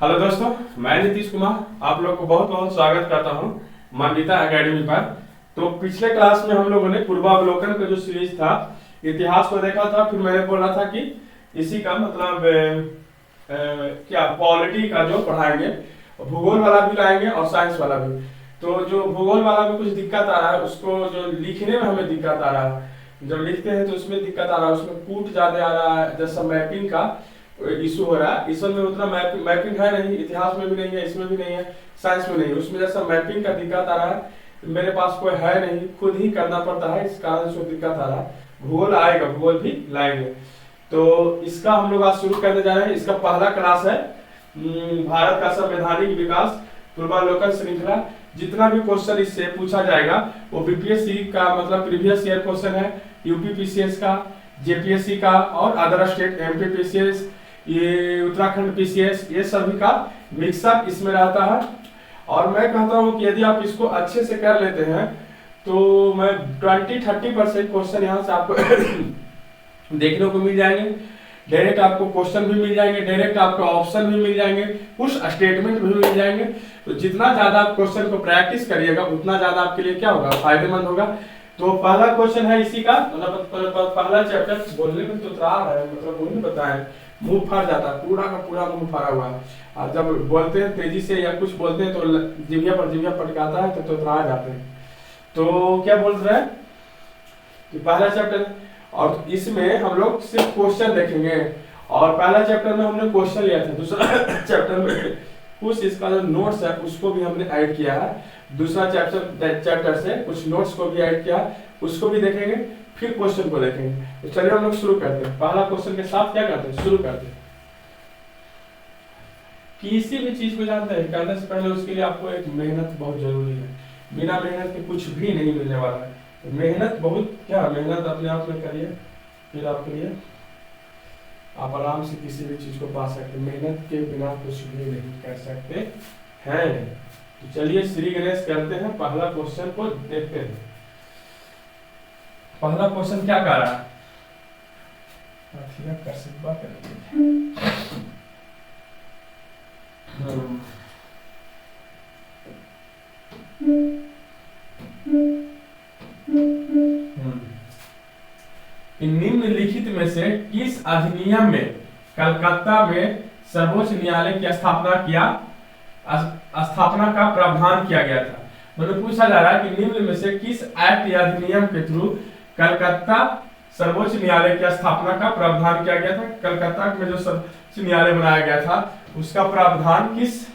Hello दोस्तों, मैं नीतीश कुमार आप लोग को बहुत बहुत स्वागत करता हूं मान्यता एकेडमी पर। तो पिछले क्लास में हम लोगों ने पूर्वावलोकन का जो सीरीज था इतिहास को देखा था। फिर मैंने बोला था कि इसी का मतलब क्या पॉलिटी का जो पढ़ाएंगे, भूगोल वाला भी लाएंगे और साइंस वाला भी। तो जो भूगोल वाला में कुछ दिक्कत आ रहा है, उसको जो लिखने में हमें दिक्कत आ रहा है, जब लिखते हैं तो उसमें दिक्कत आ रहा है, उसमें कूट ज्यादा आ रहा है, जैसा मैपिंग का इशू हो रहा है। इस में उतना मैपिंग है नहीं, इतिहास में भी नहीं है, इसमें भी नहीं है, साइंस में नहीं है। उसमें जैसा मैपिंग का दिक्कत आ रहा है, मेरे पास कोई है नहीं, खुद ही करना पड़ता है, इस कारण से दिक्कत आ रहा है। भूगोल आएगा, भूगोल भी लाएंगे। तो इसका हम लोग आज शुरू करने जा रहे हैं। इसका पहला क्लास है भारत का संवैधानिक विकास पूर्वावलोकन श्रृंखला। जितना भी क्वेश्चन इससे पूछा जाएगा वो बीपीएससी का मतलब प्रीवियस ईयर क्वेश्चन है, यूपीपीसीएस का, जेपीएससी का और अदर स्टेट एमपीपीसीएस, ये उत्तराखंड पीसीएस, ये सभी का मिक्सअप इसमें रहता है। और मैं कहता हूँ कि यदि आप इसको अच्छे से कर लेते हैं तो मैं 20-30% क्वेश्चन यहाँ से आपको देखने को मिल जाएंगे। डायरेक्ट आपको क्वेश्चन भी मिल जाएंगे, डायरेक्ट आपको ऑप्शन भी मिल जाएंगे, कुछ स्टेटमेंट भी मिल जाएंगे। तो जितना ज्यादा आप क्वेश्चन को प्रैक्टिस करिएगा उतना ज्यादा आपके लिए क्या होगा, फायदेमंद होगा। तो पहला क्वेश्चन है इसी का, मतलब पहला चैप्टर। बोलने में तो त्राल है, मतलब वो नहीं बताए, मुंह फट जाता है, पूरा का पूरा मुंह फटा हुआ है। और जब बोलते हैं तेजी से या कुछ बोलते हैं तो जिभ्या पटकाता है, तो त्राह जाते हैं। तो क्या बोल रहे हैं कि पहला चैप्टर, और इसमें हम लोग सिर्फ क्वेश्चन देखेंगे। और पहला चैप्टर में हमने क्वेश्चन लिया था, दूसरा चैप्टर में कुछ इसका जो नोट्स है उसको भी हमने ऐड किया है। दूसरा चैप्टर से कुछ नोट्स को भी ऐड किया, उसको भी देखेंगे, फिर क्वेश्चन को देखेंगे। तो चलिए हम लोग शुरू करते हैं। पहला क्वेश्चन के साथ क्या करते हैं, शुरू करते हैं। किसी भी चीज को जानते हैं करने से पहले उसके लिए आपको एक मेहनत बहुत जरूरी है। बिना मेहनत के कुछ भी नहीं मिलने वाला है। तो मेहनत बहुत क्या, मेहनत अपने आप में करिए, फिर आपके लिए आप आराम से किसी भी चीज को पा सकते। मेहनत के बिना कुछ भी नहीं कर सकते हैं। तो चलिए श्री गणेश करते हैं, पहला क्वेश्चन को देखते हैं। पहला क्वेश्चन क्या कह रहा है, निम्नलिखित में से किस अधिनियम में कलकत्ता में सर्वोच्च न्यायालय की स्थापना का प्रावधान किया गया था। मतलब पूछा जा रहा है कि निम्न में से किस एक्ट या अधिनियम के थ्रू कलकत्ता सर्वोच्च न्यायालय की स्थापना का प्रावधान किया गया था। कलकत्ता में जो सर्वोच्च न्यायालय बनाया गया था उसका प्रावधान किस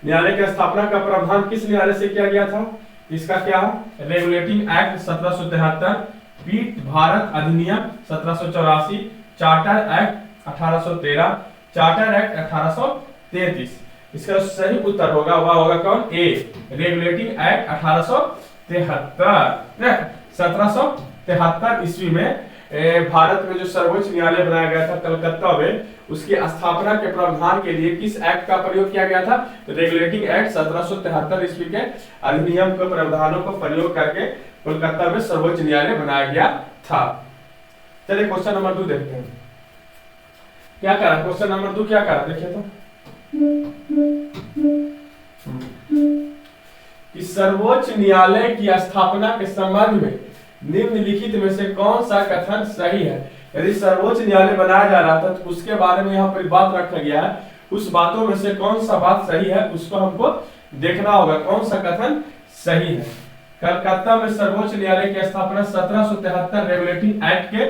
न्यायालय की स्थापना का प्रावधान किस न्यायालय से किया गया था। इसका क्या है, रेगुलेटिंग एक्ट 1773, पीठ भारत अधिनियम 1784, चार्टर एक्ट 1813, चार्टर एक्ट 1833। इसका सही उत्तर होगा वह होगा कौन, ए, रेगुलेटिंग एक्ट 1873। 1773 ईस्वी में भारत में जो सर्वोच्च न्यायालय बनाया गया था कलकत्ता में, उसकी स्थापना के प्रावधान के लिए किस एक्ट का प्रयोग किया गया था, तो रेगुलेटिंग एक्ट 1773 ईस्वी के अधिनियम के प्रावधानों को प्रयोग करके कोलकाता में सर्वोच्च न्यायालय बनाया गया था। चलिए क्वेश्चन नंबर 2 देखते हैं क्या करा। क्वेश्चन नंबर 2 क्या करा, देखिए तो कि सर्वोच्च न्यायालय की स्थापना के संबंध में निम्नलिखित में से कौन सा कथन सही है। यदि सर्वोच्च न्यायालय बनाया जा रहा था तो उसके बारे में यहाँ पर बात रखा गया है, उस बातों में से कौन सा बात सही है उसको हमको देखना होगा, कौन सा कथन सही है। कलकत्ता में सर्वोच्च न्यायालय की स्थापना 1773 रेगुलेटिंग एक्ट के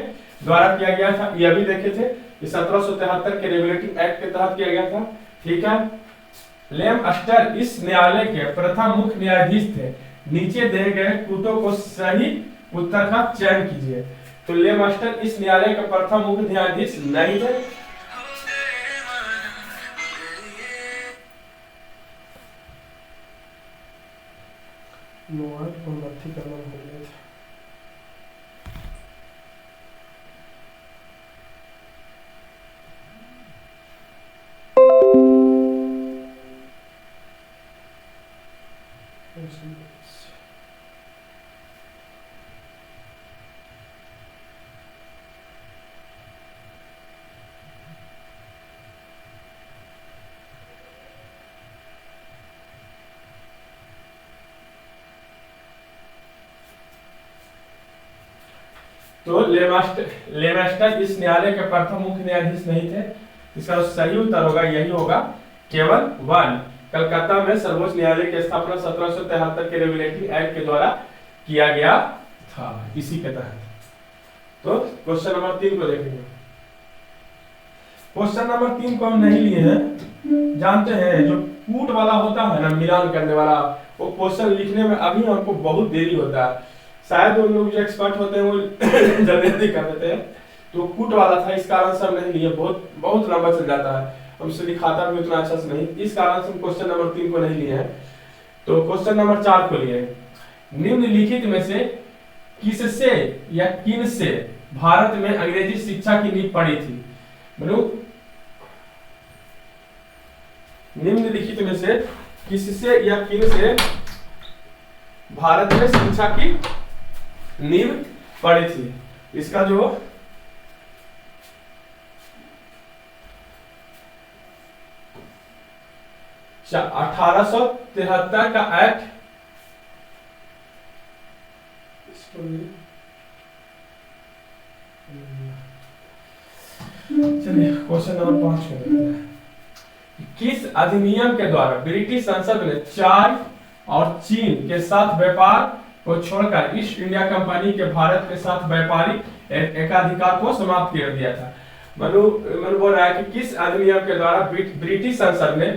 द्वारा किया गया था, ये अभी देखे थे कि 1773 के रेगुलेटिंग एक्ट के तहत किया गया था। ठीक है, लेमस्टर इस न्यायालय के प्रथम मुख्य न्यायाधीश थे। नीचे दिए गए कूटों को सही उत्तर का चयन कीजिए। तो लेमस्टर इस न्यायालय का प्रथम मुख्य न्यायाधीश नहीं थे। मोबाइल को नथी करना भूल गया था। तो लेमास्टर इस न्यायालय के प्रथम मुख्य न्यायाधीश नहीं थे। इसका सही उत्तर होगा, यही होगा, केवल वन। कलकत्ता में सर्वोच्च न्यायालय की स्थापना 1773 के रेगुलेटरी एक्ट के द्वारा किया गया था, इसी के तहत। तो क्वेश्चन नंबर 3 को देखेंगे। क्वेश्चन नंबर 3 को हम नहीं लिए हैं, जानते हैं जो कूट वाला होता है ना, मिलान करने वाला, वो क्वेश्चन लिखने में अभी हमको बहुत देरी होता है। शायद उन लोग जो एक्सपर्ट होते हैं वो जल्दी जल्दी कर देते हैं, तो कूट वाला था, इस कारण से हम नहीं लिए, बहुत बहुत लंबा चल जाता है, हमसे लिखाता भी उतना अच्छा से नहीं, इस कारण से हम क्वेश्चन नंबर 3 को नहीं लिए हैं। तो क्वेश्चन नंबर 4 को लिए। निम्नलिखित में से किससे या किन से भारत में अंग्रेजी शिक्षा की नींव पड़ी थी? निम्नलिखित में से किससे या किन से भारत में शिक्षा की नींव पड़ी थी? इसका जो 1873 का एक्ट, चलिए क्वेश्चन नंबर 5 को देखते हैं। किस अधिनियम के द्वारा ब्रिटिश संसद ने चाय और चीन के साथ व्यापार को छोड़कर ईस्ट इंडिया कंपनी के भारत के साथ व्यापारिक एकाधिकार को समाप्त कर दिया था? मनु बोल रहा है कि किस अधिनियम के द्वारा ब्रिटिश संसद ने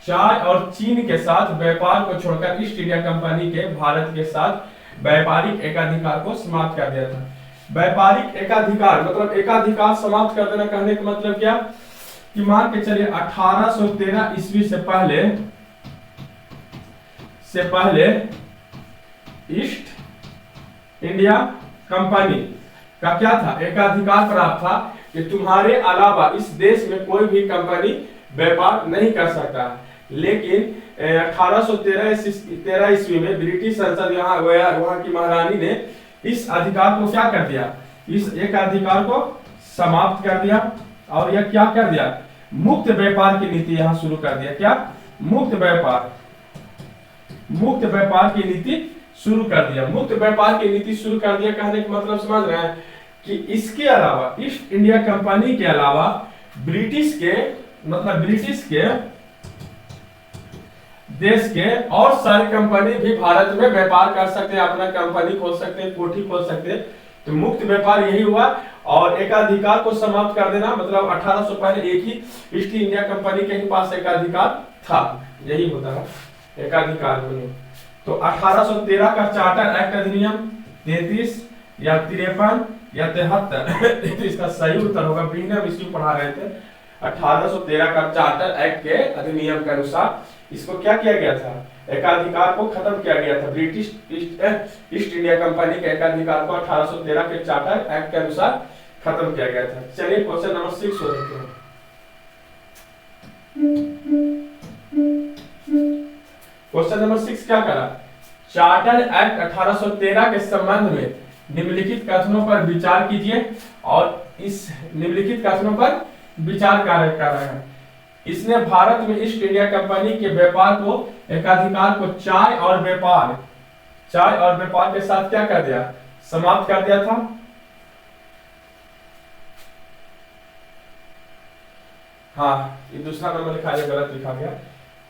चाय और चीन के साथ व्यापार को छोड़कर ईस्ट इंडिया कंपनी के भारत के साथ व्यापारिक एकाधिकार को समाप्त कर दिया था? व्यापारिक एकाधिकार मतलब एकाधिकार समाप्त कर देना, कहने का मतलब क्या कि मान के चलिए 1813 ईस्वी से पहले ईस्ट इंडिया कंपनी का क्या था, एकाधिकार प्राप्त था कि तुम्हारे अलावा इस देश में कोई भी कंपनी व्यापार नहीं कर सकता। लेकिन 1813 ईस्वी में ब्रिटिश संसद वहां की महारानी ने इस अधिकार को क्या कर दिया, इस एक अधिकार को समाप्त कर दिया, और यह क्या कर दिया, मुक्त व्यापार की नीति यहां शुरू कर दिया। क्या? मुक्त व्यापार की नीति शुरू कर दिया। मुक्त व्यापार की नीति शुरू कर दिया कहने का मतलब समझ रहे हैं कि इसके अलावा ईस्ट इंडिया कंपनी के अलावा ब्रिटिश के देश के और सारी कंपनी भी भारत में व्यापार कर सकते हैं, अपना कंपनी खोल सकते हैं, कोठी खोल सकते हैं। तो मुक्त व्यापार यही हुआ, और एकाधिकार को समाप्त कर देना मतलब 1800 पहले एक ही ईस्ट इंडिया कंपनी के ही पास एकाधिकार था, यही होता है एकाधिकार। तो 1813 का चार्टर एक्ट अधिनियम 33 या 53 या 73 इसका सही उत्तर होगा, बिना इश्यू पढ़ा रहे थे। 1813 का चार्टर एक्ट के अधिनियम के अनुसार इसको क्या किया गया था, एकाधिकार को खत्म किया गया था। ब्रिटिश ईस्ट इंडिया कंपनी के एकाधिकार को 1813 के चार्टर एक्ट के अनुसार खत्म किया गया था। चलिए क्वेश्चन नंबर 6 को देखते हैं। क्वेश्चन नंबर 6 क्या करा, चार्टर एक्ट 1813 के संबंध में निम्नलिखित कथनों पर विचार कीजिए, और इस निम्नलिखित कथनों पर विचार कर रहे हैं। इसने भारत में ईस्ट इंडिया कंपनी के व्यापार को, एकाधिकार को चाय और व्यापार के साथ क्या कर दिया, समाप्त कर दिया था। हाँ, ये दूसरा नंबर लिखा गया, गलत लिखा गया।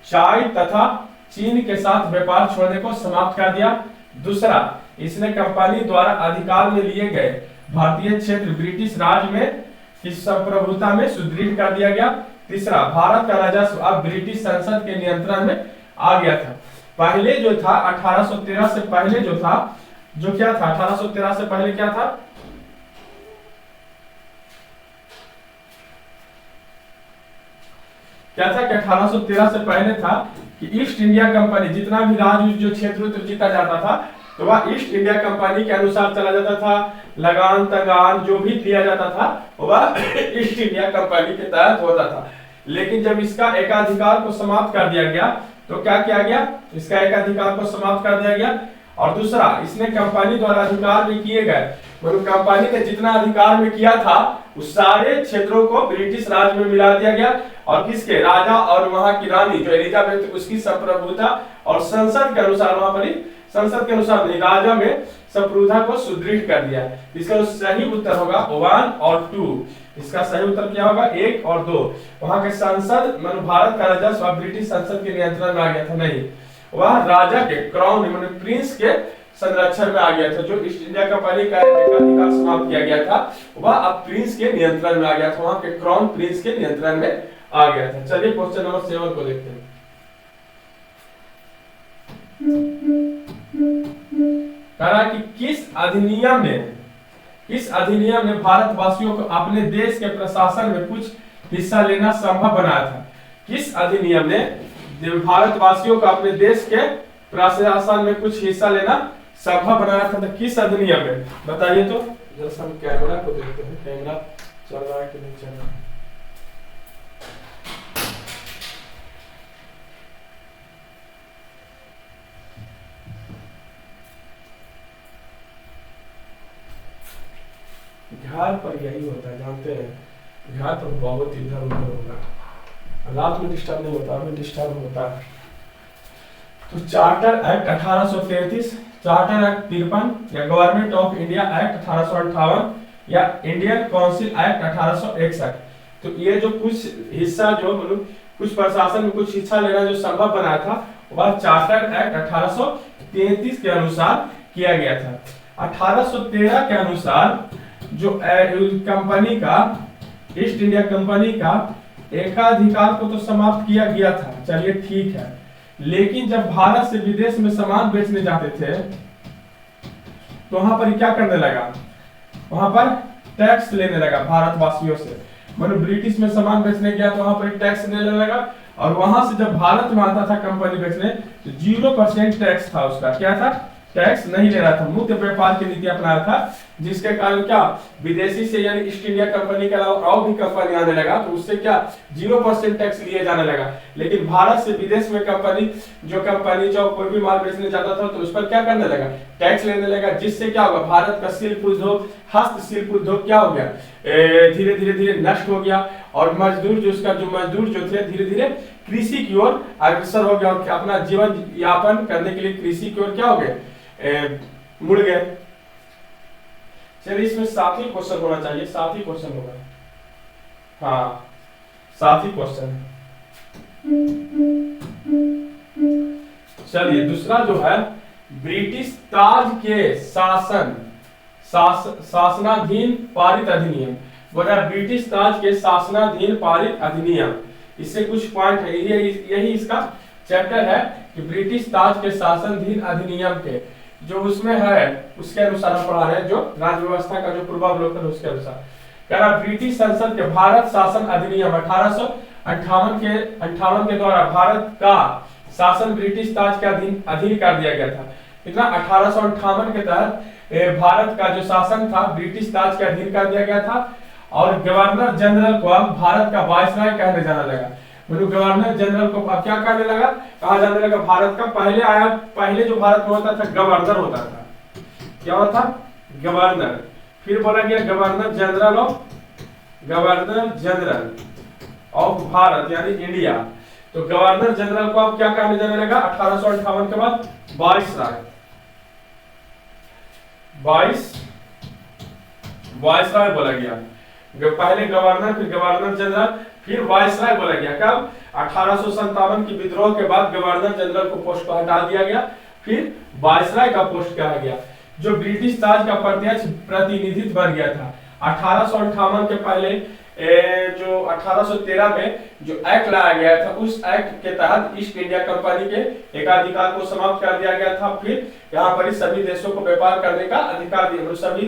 चाय तथा चीन के साथ व्यापार छोड़ने को समाप्त कर दिया। दूसरा, इसने कंपनी द्वारा अधिकार में लिए गए भारतीय क्षेत्र ब्रिटिश राज में की संप्रभुता में सुदृढ़ कर दिया गया। तीसरा, भारत का राजस्व अब ब्रिटिश संसद के नियंत्रण में आ गया था। पहले जो था 1813 से पहले जो था, जो क्या था, 1813 से पहले क्या था, क्या था कि 1813 से पहले था कि ईस्ट इंडिया कंपनी जितना भी राज जो क्षेत्र जीता जाता था तो वह ईस्ट इंडिया कंपनी के अनुसार चला जाता था। लगान तगान जो भी दिया जाता था वह ईस्ट इंडिया कंपनी के तहत होता था। लेकिन जब इसका एकाधिकार को समाप्त कर दिया गया तो क्या किया गया, इसका एकाधिकार को समाप्त कर दिया गया। और दूसरा, इसने कंपनी द्वारा अधिकार में किए गए, मतलब कंपनी ने जितना अधिकार में किया था उस सारे क्षेत्रों को ब्रिटिश राज में मिला दिया गया, और किसके, राजा और वहां की रानी जो एलिजाबेथ, उसकी संप्रभुता और संसद के अनुसार वहां पर संसद के अनुसार नहीं, राजा में संप्रभुता को सुदृढ़ कर दिया। इसका सही उत्तर होगा 1 और 2। इसका सही उत्तर क्या होगा 1 और 2। वहां के संसद मतलब भारत का राजस्व ब्रिटिश संसद के नियंत्रण में आ गया था, नहीं, वह राजा के क्राउन मतलब प्रिंस के संरक्षण में आ गया था। जो ईस्ट इंडिया कंपनी का एकाधिकार समाप्त किया गया था वह अब प्रिंस के नियंत्रण में आ गया था, वहां के क्राउन प्रिंस के नियंत्रण में आ गया था। चलिए क्वेश्चन नंबर 7 को देखते हैं। कहा कि किस अधिनियम ने भारतवासियों को अपने देश के प्रशासन में कुछ हिस्सा लेना संभव बनाया था? किस अधिनियम ने भारतवासियों को अपने देश के प्रशासन में कुछ हिस्सा लेना संभव बनाया था? तो किस अधिनियम में बताइए तो। जैसे हम कैमरा को देखते हैं, कैमरा चल रहा है कि नहीं चल रहा है। घर पर यही होता है, जानते हैं, घर पर बहुत इधर उधर होगा, रात में डिस्टर्ब नहीं होता, में डिस्टर्ब होता है। तो चार्टर एक्ट 1833, चार्टर एक्ट 53 या गवर्नमेंट ऑफ इंडिया एक्ट 1858 या इंडियन काउंसिल एक्ट 1861। तो ये जो कुछ हिस्सा जो मतलब कुछ प्रशासन में कुछ हिस्सा लेना जो संभव बनाया था वह चार्टर एक्ट 1833 के अनुसार किया गया था। 1813 के अनुसार जो कंपनी का ईस्ट इंडिया कंपनी का एकाधिकार को तो समाप्त किया गया था, चलिए ठीक है, लेकिन जब भारत से विदेश में सामान बेचने जाते थे तो वहां पर क्या करने लगा, वहां पर टैक्स लेने लगा भारतवासियों से। मतलब ब्रिटिश में सामान बेचने गया तो वहां पर टैक्स लेने लगा, और वहां से जब भारत में आता था कंपनी बेचने तो 0% टैक्स था उसका, क्या था, टैक्स नहीं ले रहा था, मुक्त व्यापार की नीति अपनाया था, जिसके कारण क्या विदेशी से यानी ईस्ट इंडिया कंपनी के अलावा और भी कंपनी आने लगा तो उससे क्या 0% टैक्स लिए जाने लगा। लेकिन भारत से विदेश में कंपनी जो कोई भी माल बेचने जाता था तो उस पर क्या करने लगा, टैक्स लेने लगा, जिससे क्या होगा, भारत का शिल्प उद्योग, हस्तशिल्प उद्योग क्या हो गया, धीरे धीरे नष्ट हो गया, और मजदूर जो थे धीरे धीरे कृषि की ओर अग्रसर हो गया, और अपना जीवन यापन करने के लिए कृषि की ओर क्या हो गए, मुड़ गए। चलिए इसमें 7 ही क्वेश्चन होना चाहिए, 7 ही क्वेश्चन होगा, हाँ 7 ही क्वेश्चन। चलिए दूसरा जो है ब्रिटिश ताज के शासनाधीन पारित अधिनियम, बोला ब्रिटिश ताज के शासनाधीन पारित अधिनियम, इससे कुछ पॉइंट है, यही इसका चैप्टर है कि ब्रिटिश ताज के शासनाधीन अधिनियम के जो उसमें है उसके अनुसार हम पढ़ा रहे हैं, जो राज्य व्यवस्था का जो पूर्वावलोकन उसके अनुसार कह रहा ब्रिटिश संसद के भारत शासन अधिनियम 1858 के द्वारा भारत का शासन ब्रिटिश ताज के अधीन कर दिया गया था। इतना 1858 के तहत भारत का जो शासन था ब्रिटिश ताज के अधीन कर दिया गया था, और गवर्नर जनरल को अब भारत का वायसराय कहने जाने लगा। मतलब गवर्नर जनरल को अब क्या कहने लगा, कहा जाने लगा भारत का। पहले जो भारत में होता था गवर्नर होता था, क्या होता, गवर्नर, फिर बोला गया गवर्नर जनरल ऑफ भारत यानी इंडिया। तो गवर्नर जनरल को अब क्या कहने जाने लगा 1858 के बाद, वायसराय बोला गया। पहले गवर्नर, फिर गवर्नर जनरल, फिर वायसराय बोला गया। कब, 1857 की विद्रोह के बाद गवर्नर जनरल को पोस्ट पर हटा दिया गया, फिर वायसराय का पोस्ट कहा गया, जो ब्रिटिश ताज का प्रत्यक्ष प्रतिनिधित्व बन गया था। 1858 के पहले जो 1813 में जो एक्ट लाया गया था, उस एक्ट के तहत ईस्ट इंडिया कंपनी के एकाधिकार को समाप्त कर दिया गया था। फिर यहाँ पर सभी देशों को व्यापार करने का अधिकार दिया, सभी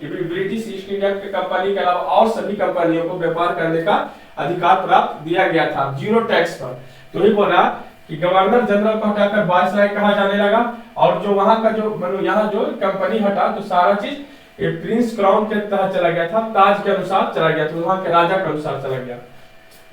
ब्रिटिश ईस्ट इंडिया कंपनी के अलावा और सभी कंपनियों को व्यापार करने का अधिकार प्राप्त दिया गया था 0 टैक्स पर। तो ही बोला कि गवर्नर जनरल को हटाकर वायसराय कहा जाने लगा, और जो वहां का जो मतलब यहाँ जो कंपनी हटा तो सारा चीज प्रिंस क्राउन के तहत चला गया था, ताज के अनुसार चला गया, तो वहां के राजा के अनुसार चला गया।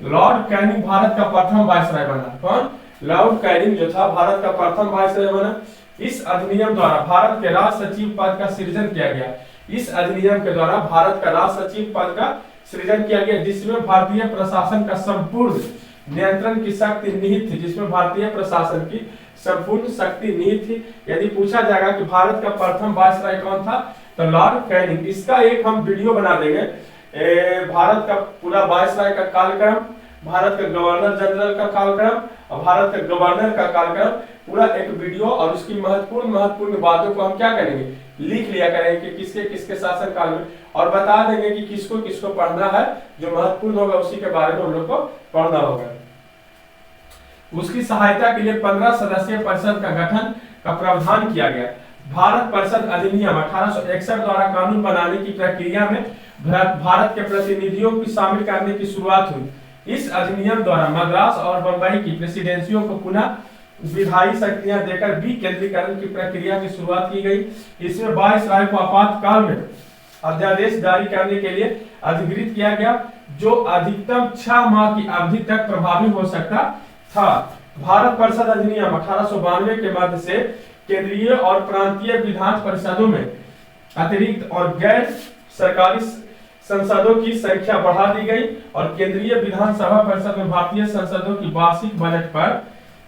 लॉर्ड कैनिंग भारत का प्रथम वायसराय बना। कौन, लॉर्ड कैनिंग जो था भारत का प्रथम वायसराय बना। इस अधिनियम द्वारा भारत के राज सचिव पद का सृजन किया गया। इस अधिनियम के द्वारा भारत का राज सचिव पद का सृजन किया गया, जिसमें भारतीय प्रशासन का संपूर्ण नियंत्रण की शक्ति निहित थी, जिसमें भारतीय प्रशासन की संपूर्ण शक्ति निहित थी। यदि पूछा जाएगा कि भारत का प्रथम वायसराय कौन था, तो लॉर्ड कैनिंग। इसका एक हम वीडियो बना देंगे, भारत का पूरा वायसराय का कालक्रम, भारत के गवर्नर जनरल का कालक्रम और भारत के गवर्नर का कालक्रम, पूरा एक वीडियो, और उसकी महत्वपूर्ण बातों को हम क्या करेंगे, लिख लिया करेंगे कि किसके किसके शासन काल में, और बता देंगे कि किसको किसको पढ़ना है, जो महत्वपूर्ण होगा उसी के बारे में हम लोग को पढ़ना होगा। उसकी सहायता के लिए 15 सदस्यीय परिषद का गठन का प्रावधान किया गया। भारत परिषद अधिनियम 1861 द्वारा कानून बनाने की प्रक्रिया में भारत के प्रतिनिधियों को शामिल करने की शुरुआत हुई। इस अधिनियम द्वारा मद्रास और बंबई की प्रेसिडेंसियों को पुनः विधायी शक्तियां देकर विकेंद्रीकरण की प्रक्रिया की शुरुआत की गई। इसमें वायसराय को आपातकाल में अध्यादेश जारी करने के लिए अधिकृत किया गया, जो अधिकतम 6 माह की अवधि तक प्रभावी हो सकता था। भारत परिषद अधिनियम 1892 के मध्य से केंद्रीय और प्रांतीय विधान परिषदों में अतिरिक्त और गैर सरकारी संसदों की संख्या बढ़ा दी गई और केंद्रीय विधानसभा परिषद में भारतीय संसदों की वार्षिक बजट पर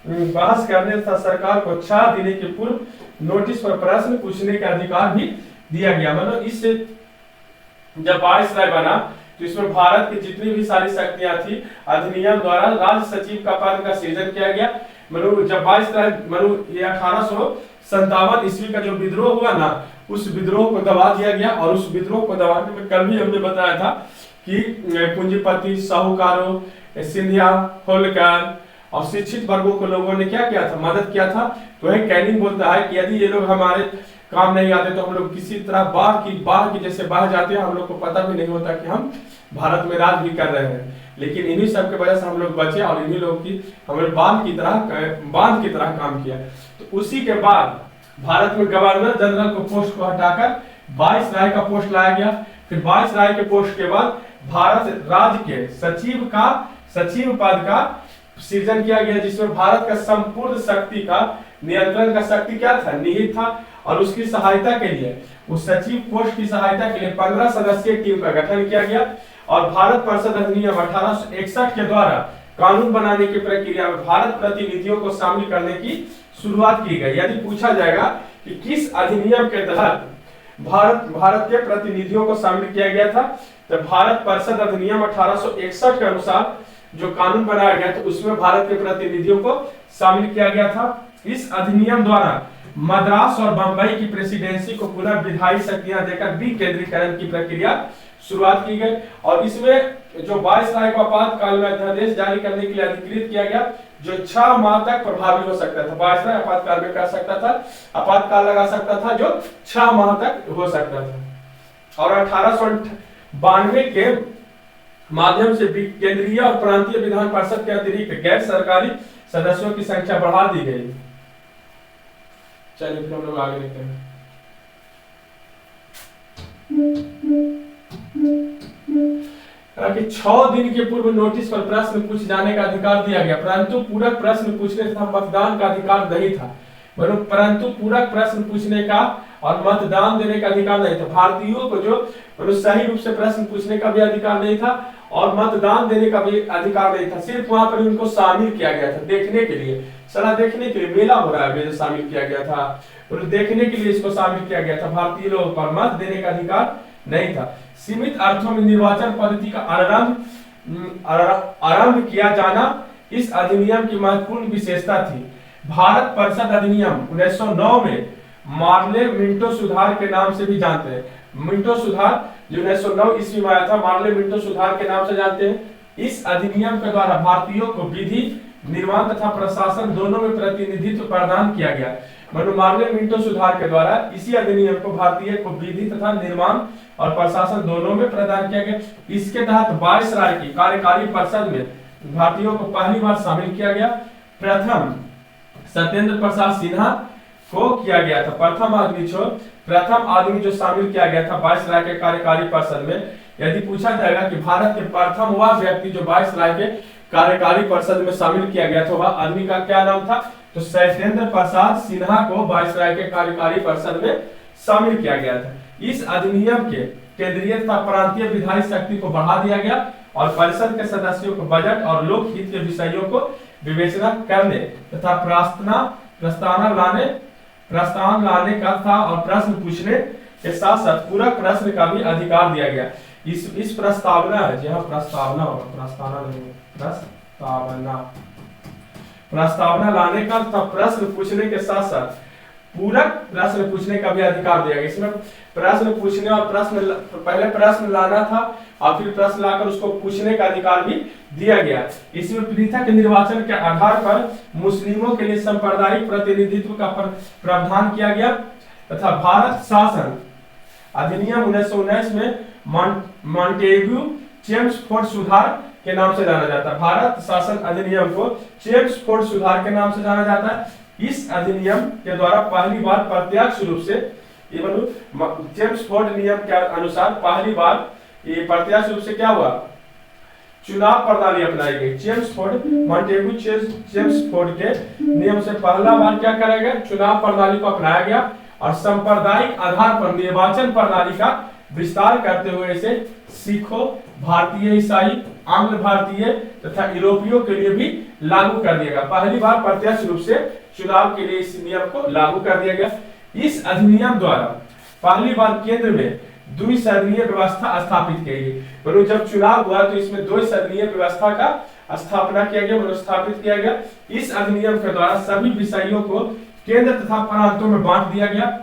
बहस करने तथा सरकार को 6 दिन के पूर्व नोटिस पर प्रश्न पूछने का अधिकार भी दिया गया। मतलब इससे जब वायसराय बना तो इसमें भारत की जितनी भी सारी शक्तियां थी, अधिनियम द्वारा राज्य सचिव का पद का सृजन किया गया। जब वायसराय ये 1857 ईस्वी का जो विद्रोह हुआ ना, उस विद्रोह को दबा दिया गया, और उस विद्रोह को दबाने में कल भी हमने बताया था कि पूंजीपति, साहूकारों, सिंधिया, होलकर और शिक्षित वर्गों को लोगों ने क्या किया था, मदद किया था। तो वही कैनिंग बोलता है कि यदि ये लोग हमारे काम नहीं आते तो हम लोग किसी तरह बाढ़ की जैसे बह जाते हैं, हम लोग को पता भी नहीं होता कि हम भारत में राज भी कर रहे हैं। लेकिन इन्हीं सब के वजह से हम लोग बचे और इन्हीं लोगों की हमारे बांध की तरह काम किया। तो उसी के बाद भारत में गवर्नर जनरल को पोस्ट को हटाकर वायसराय का पोस्ट लाया गया। फिर वायसराय के पोस्ट के बाद भारत राज्य के सचिव पद का सृजन किया गया, जिसमें भारत का संपूर्ण शक्ति का नियंत्रण का शक्ति क्या था, निहित था। और उसकी सहायता के लिए, उस सचिव पोस्ट की सहायता के लिए 15 सदस्यीय टीम का गठन किया गया और भारत परिषद अधिनियम 1861 के द्वारा कानून बनाने की प्रक्रिया में भारत प्रतिनिधियों को शामिल करने की शुरुआत की गई। यदि पूछा जाएगा कि किस अधिनियम के तहत भारत के प्रतिनिधियों को शामिल किया गया था, तो भारत परिषद अधिनियम 1861 के अनुसार जो कानून बनाया गया, तो उसमें भारत के प्रतिनिधियों को शामिल किया गया था। इस अधिनियम द्वारा मद्रास और बंबई की प्रेसिडेंसी को पुनः विधायी शक्तियां देकर विकेंद्रीकरण की प्रक्रिया शुरुआत की गई। और इसमें जो वायसराय को आपातकाल में अध्यादेश जारी करने के लिए अधिकृत किया गया, जो 6 माह तक प्रभावी हो सकता था। वायसराय आपातकाल में कर सकता था, आपातकाल लगा सकता था जो 6 माह तक हो सकता था। और 1892 के माध्यम से केंद्रीय और प्रांतीय विधान परिषद के अतिरिक्त गैर सरकारी सदस्यों की संख्या बढ़ा दी गई। चलिए फिर हम लोग आगे देखते हैं। कि 6 दिन के पूर्व नोटिस पर प्रश्न पूछ जाने का अधिकार दिया गया, परंतु पूरक प्रश्न पूछने तथा मतदान का अधिकार नहीं था। परंतु पूरक प्रश्न पूछने का और मतदान देने का अधिकार नहीं था। भारतीयों को जो सही रूप से प्रश्न पूछने का भी अधिकार नहीं था और मतदान देने का भी अधिकार नहीं था। सिर्फ वहां पर उनको शामिल किया गया था देखने के लिए, सलाह देखने के लिए, मेला हो रहा है शामिल किया गया था, और देखने के लिए इसको शामिल किया गया था। भारतीय लोगों पर मत देने का अधिकार नहीं था। सीमित अर्थों में निर्वाचन पद्धति का आरंभ किया जाना इस अधिनियम की महत्वपूर्ण विशेषता थी। भारत परिषद अधिनियम 1909 में मार्ले मिंटो सुधार के नाम से भी जानते हैं। मिंटो सुधार जो 1909 ईस्वी में आया था, मार्ले मिंटो सुधार के नाम से जानते हैं। इस अधिनियम के द्वारा भारतीयों को विधि, निर्माण तथा प्रशासन दोनों में प्रतिनिधित्व प्रदान किया गया। मार्ले मिंटो सुधार के द्वारा इसी अधिनियम को भारतीय को विधि तथा निर्माण और प्रशासन दोनों में प्रदान किया गया। इसके तहत वायसराय की कार्यकारी परिषद में भारतीयों को पहली बार शामिल किया गया। प्रथम सत्येंद्र प्रसाद सिन्हा को किया गया था। प्रथम आदमी जो शामिल किया गया था वायसराय के कार्यकारी परिषद में। यदि पूछा जाएगा कि भारत के प्रथम वह व्यक्ति जो वायसराय के कार्यकारी परिषद में शामिल किया गया था, वह आदमी का क्या नाम था, तो सत्येंद्र प्रसाद सिन्हा को वायसराय के कार्यकारी परिषद में शामिल किया गया था। इस अधिनियम के केंद्रीय तथा प्रांतीय विधायी शक्ति को बढ़ा दिया गया और परिषद के सदस्यों को बजट और लोकहित के विषयों को विवेचना करने तथा प्रस्तावना लाने का था और प्रश्न पूछने के साथ साथ पूरक प्रश्न का भी अधिकार दिया गया। इस प्रस्तावना है, जहाँ प्रस्तावना होगा, प्रस्तावना नहीं, प्रस्तावना लाने का तथा प्रश्न पूछने के साथ साथ पूरक प्रश्न पूछने का भी अधिकार दिया गया। इसमें प्रश्न पूछने और पहले प्रश्न लाना था और फिर प्रश्न लाकर उसको पूछने का अधिकार भी दिया गया। इसमें पृथक निर्वाचन के आधार पर मुस्लिमों के लिए सांप्रदायिक प्रतिनिधित्व का प्रावधान किया गया तथा भारत शासन अधिनियम 1919 में मॉन्टेग्यू चेम्सफोर्ड सुधार के नाम से जाना जाता है। भारत शासन अधिनियम को चेम्सफोर्ड सुधार के नाम से जाना जाता है। इस अधिनियम के द्वारा पहली बार प्रत्यक्ष रूप से चेम्सफोर्ड नियम के अनुसार पहली बार ये प्रत्यक्ष रूप से क्या हुआ, चुनाव प्रणाली अपनाई गई। मॉन्टेग्यू चेम्सफोर्ड के नियम से पहला बार क्या करा गया, चुनाव प्रणाली को अपनाया गया और सांप्रदायिक आधार पर निर्वाचन प्रणाली का विस्तार करते हुए इसे सिखों, भारतीय ईसाई, आंग्ल भारतीय तथा यूरोपियों के लिए भी लागू कर दिया गया। पहली बार प्रत्यक्ष रूप से चुनाव के लिए इस नियम को लागू कर दिया गया। इस अधिनियम द्वारा पहली बार केंद्र में द्विसदनीय व्यवस्था स्थापित की गई। मतलब जब चुनाव हुआ तो इसमें द्विसदनीय व्यवस्था का स्थापना किया गया, मतलब स्थापित किया गया। इस अधिनियम के द्वारा सभी विषयों को केंद्र तथा प्रांतों में बांट दिया गया।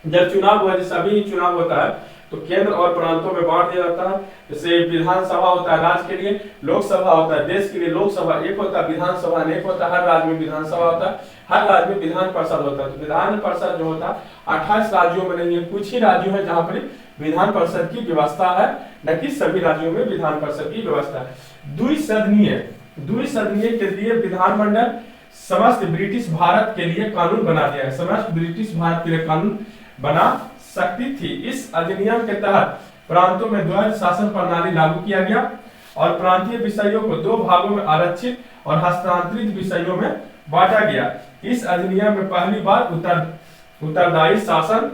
जब चुनाव हुआ, जैसे अभी चुनाव होता है तो केंद्र और प्रांतों में बांट दिया जाता है। जैसे विधानसभा होता है राज्य के लिए, लोकसभा होता है देश के लिए, लोकसभा एक होता है, विधानसभा एक होता है। हर राज्य में विधानसभा होता है, हर राज्य में विधान परिषद होता है। तो विधान परिषद जो होता है 28 राज्यों में नहीं है, कुछ ही राज्यों में जहाँ पर विधान परिषद की व्यवस्था है, न कि सभी राज्यों में विधान परिषद की व्यवस्था है। द्विसदनीय केंद्रीय विधानमंडल समस्त ब्रिटिश भारत के लिए कानून बना दिया है, समस्त ब्रिटिश भारत के लिए कानून बना सकती थी। इस अधिनियम के तहत प्रांतों में द्वैध शासन प्रणाली लागू किया गया और प्रांतीय विषयों को दो भागों में आरक्षित और हस्तांतरित विषयों में बांटा गया। इस अधिनियम में पहली बार उत्तरदायी शासन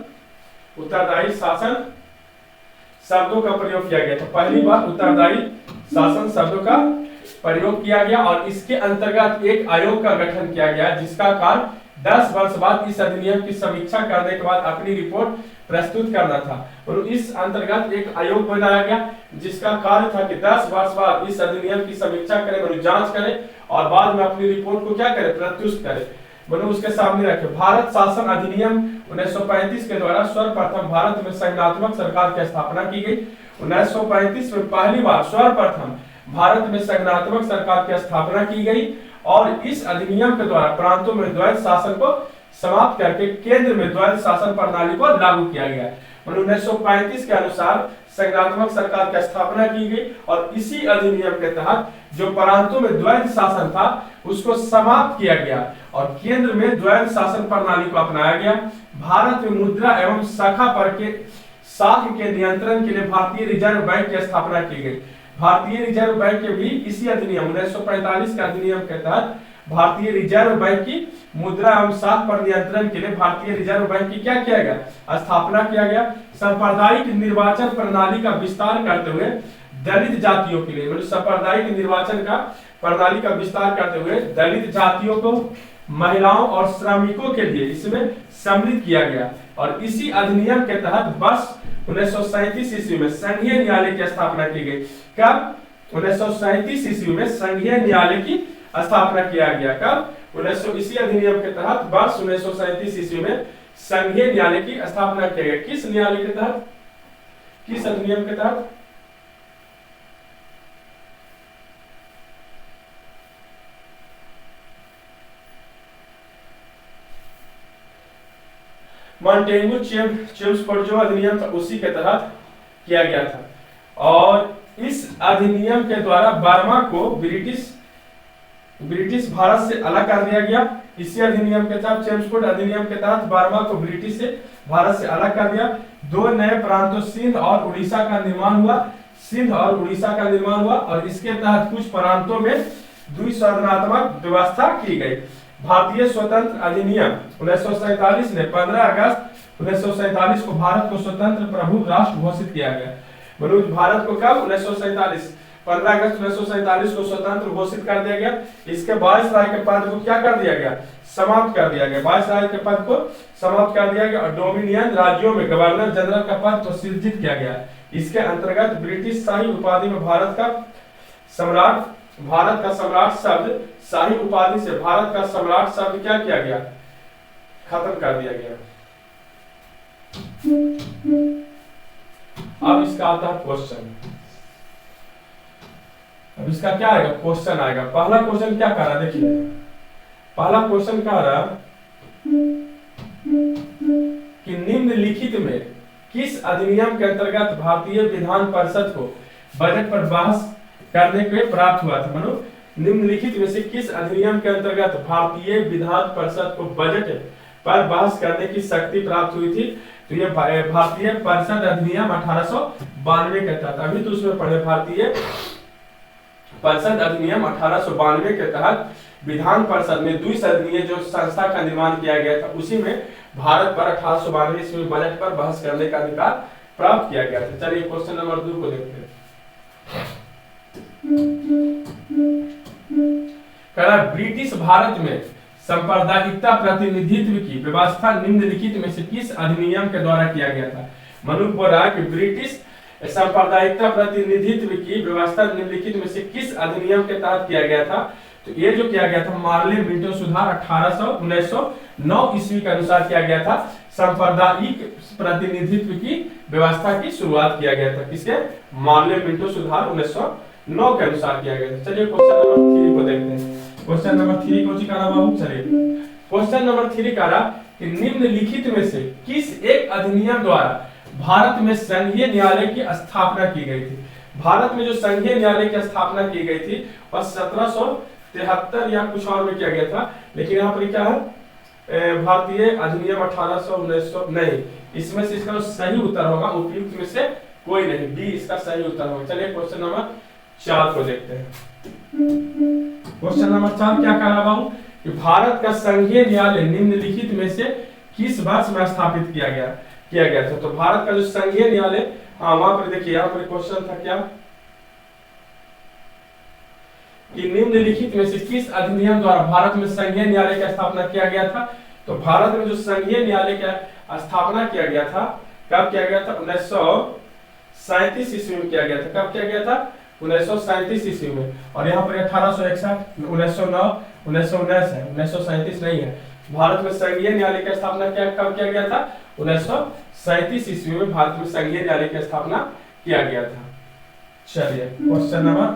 शब्दों का प्रयोग किया गया। तो पहली बार उत्तरदायी शासन शब्दों का प्रयोग किया गया और इसके अंतर्गत एक आयोग का गठन किया गया, जिसका कार्य 10 वर्ष बाद इस अधिनियम की समीक्षा करने के बाद अपनी रिपोर्ट प्रस्तुत करना था। और इस अंतर्गत एक आयोग बनाया गया जिसका कार्य था कि 10 वर्ष बाद इस अधिनियम की समीक्षा करें, मतलब जांच करें और बाद में अपनी रिपोर्ट को क्या करें, प्रस्तुत करें, मतलब उसके सामने रखें। भारत शासन अधिनियम 1935 के द्वारा सर्वप्रथम भारत में संघात्मक सरकार की स्थापना की गई। 1935 में पहली बार सर्वप्रथम भारत में संघात्मक सरकार की स्थापना की गई और इस अधिनियम के द्वारा प्रांतों में द्वैध शासन को समाप्त करके केंद्र में द्वैध शासन प्रणाली को लागू किया गया। 1935 के अनुसार संघात्मक सरकार की स्थापना की गई और इसी अधिनियम के तहत जो प्रांतों में द्वैध शासन था उसको समाप्त किया गया और केंद्र में द्वैध शासन प्रणाली को अपनाया गया। भारत में मुद्रा एवं साख के नियंत्रण के लिए भारतीय रिजर्व बैंक की स्थापना की गई। भारतीय रिजर्व बैंक के भी इसी अधिनियम 1945 के अधिनियम के तहत भारतीय रिजर्व बैंक की मुद्रा एवं साख पर नियंत्रण के लिए भारतीय रिजर्व बैंक की क्या किया गया, स्थापना किया गया। सांप्रदायिक निर्वाचन प्रणाली का विस्तार करते हुए दलित जातियों के लिए, मतलब सांप्रदायिक निर्वाचन का प्रणाली का विस्तार करते हुए दलित जातियों को, महिलाओं और श्रमिकों के लिए इसमें सम्मिलित किया गया। और इसी अधिनियम के तहत वर्ष 1937 ईस्वी में संघीय न्यायालय की स्थापना की गई। कब? 1937 ईस्वी में संघीय न्यायालय की स्थापना किया गया। कब? इसी अधिनियम के तहत वर्ष 1937 ईस्वी में संघीय न्यायालय की स्थापना किया गया। किस न्यायालय के तहत, किस अधिनियम के तहत? मॉन्टेग्यू चेम्सफोर्ड जो अधिनियम था उसी के तहत किया गया था। और इस अधिनियम के द्वारा बर्मा को ब्रिटिश भारत से अलग कर दिया गया। इसी अधिनियम के तहत, चेम्सफोर्ड अधिनियम के तहत बर्मा को ब्रिटिश से भारत से अलग कर दिया। दो नए प्रांतों सिंध और उड़ीसा का निर्माण हुआ और इसके तहत कुछ प्रांतों में द्विसदनात्मक व्यवस्था की गई। भारतीय स्वतंत्र अधिनियम 1947 ने 15 अगस्त 1947 को भारत को स्वतंत्र प्रभु राष्ट्र घोषित किया गया। भारत को कब? 1947 15 अगस्त 1947 को स्वतंत्र घोषित कर दिया गया। इसके वायसराय के पद को क्या कर दिया गया, समाप्त कर दिया गया, वायसराय के पद को समाप्त कर दिया गया और डोमिनियन राज्यों में गवर्नर जनरल का पद को सृजित किया गया। इसके अंतर्गत ब्रिटिश शाही उपाधि में भारत का सम्राट शब्द, शाही उपाधि से भारत का सम्राट शब्द क्या किया गया, खत्म कर दिया गया। अब इसका आता है क्वेश्चन। अब इसका क्या आएगा, क्वेश्चन आएगा। पहला क्वेश्चन क्या कह रहा है, देखिए पहला क्वेश्चन कह रहा कि निम्नलिखित में किस अधिनियम के अंतर्गत भारतीय विधान परिषद को बजट पर बहस करने के प्राप्त हुआ था। मानो निम्नलिखित में से किस अधिनियम के अंतर्गत भारतीय विधान परिषद को बजट पर बहस करने की शक्ति प्राप्त हुई थी। तो ये भारतीय परिषद अधिनियम 1892 के तहत, अभी तो उसमें पढ़े, भारतीय परिषद अधिनियम 1892 के तहत विधान परिषद में द्विसदनीय जो संस्था का निर्माण किया गया था, उसी में भारत पर 1892 ईस्वी में बजट पर बहस करने का अधिकार प्राप्त किया गया था। चलिए क्वेश्चन नंबर 2 को देखते हैं। ब्रिटिश भारत में सांप्रदायिकता प्रतिनिधित्व की व्यवस्था निम्नलिखित में से किस अधिनियम के द्वारा किया गया था। मनुक बोल रहा है कि ब्रिटिश सांप्रदायिकता प्रतिनिधित्व की व्यवस्था निम्नलिखित में से किस अधिनियम के तहत किया गया था। तो ये जो किया गया था मार्ले मिंटो सुधार 1909 ईस्वी के अनुसार किया गया था। सांप्रदायिक प्रतिनिधित्व की व्यवस्था की शुरुआत किया गया था किसके, मार्ले मिंटो सुधार 1909 के अनुसार किया गया था। चलिए क्वेश्चन नंबर 3 को देखते हैं। क्वेश्चन नंबर 3 को चिकारा बाबू, चलिए क्वेश्चन नंबर 3 कह रहा कि निम्नलिखित में से किस एक अधिनियम द्वारा भारत में संघीय न्यायालय की स्थापना की गई थी। भारत में जो संघीय न्यायालय की स्थापना की गई थी वह 1773 या कुछ और में किया गया था, लेकिन यहाँ पर क्या है, भारतीय अधिनियम 1800 नहीं, इसमें से इसका सही उत्तर होगा उपयुक्त में से कोई नहीं, बी इसका सही उत्तर होगा। चलिए क्वेश्चन नंबर 4 को देखते हैं। क्वेश्चन नंबर 4 क्या कह रहा हूं कि भारत का संघीय न्यायालय निम्नलिखित में से किस वर्ष में स्थापित किया गया था। तो भारत का जो संघीय न्यायालय, वहां पर देखिए यहाँ पर क्वेश्चन था क्या कि निम्नलिखित में से किस अधिनियम द्वारा भारत में संघीय न्यायालय की स्थापना किया गया था। तो भारत में जो संघीय न्यायालय की स्थापना किया गया था, कब किया गया था, 1937 ईस्वी में किया गया था। कब किया गया था, 1937 ईस्वी में। और यहाँ पर 1861, 1909, 1919 है, 1937 नहीं है। भारत में संघीय न्यायालय की स्थापना कब किया गया था, 1937 ईस्वी में भारत में संघीय न्यायालय की स्थापना किया गया था। चलिए क्वेश्चन नंबर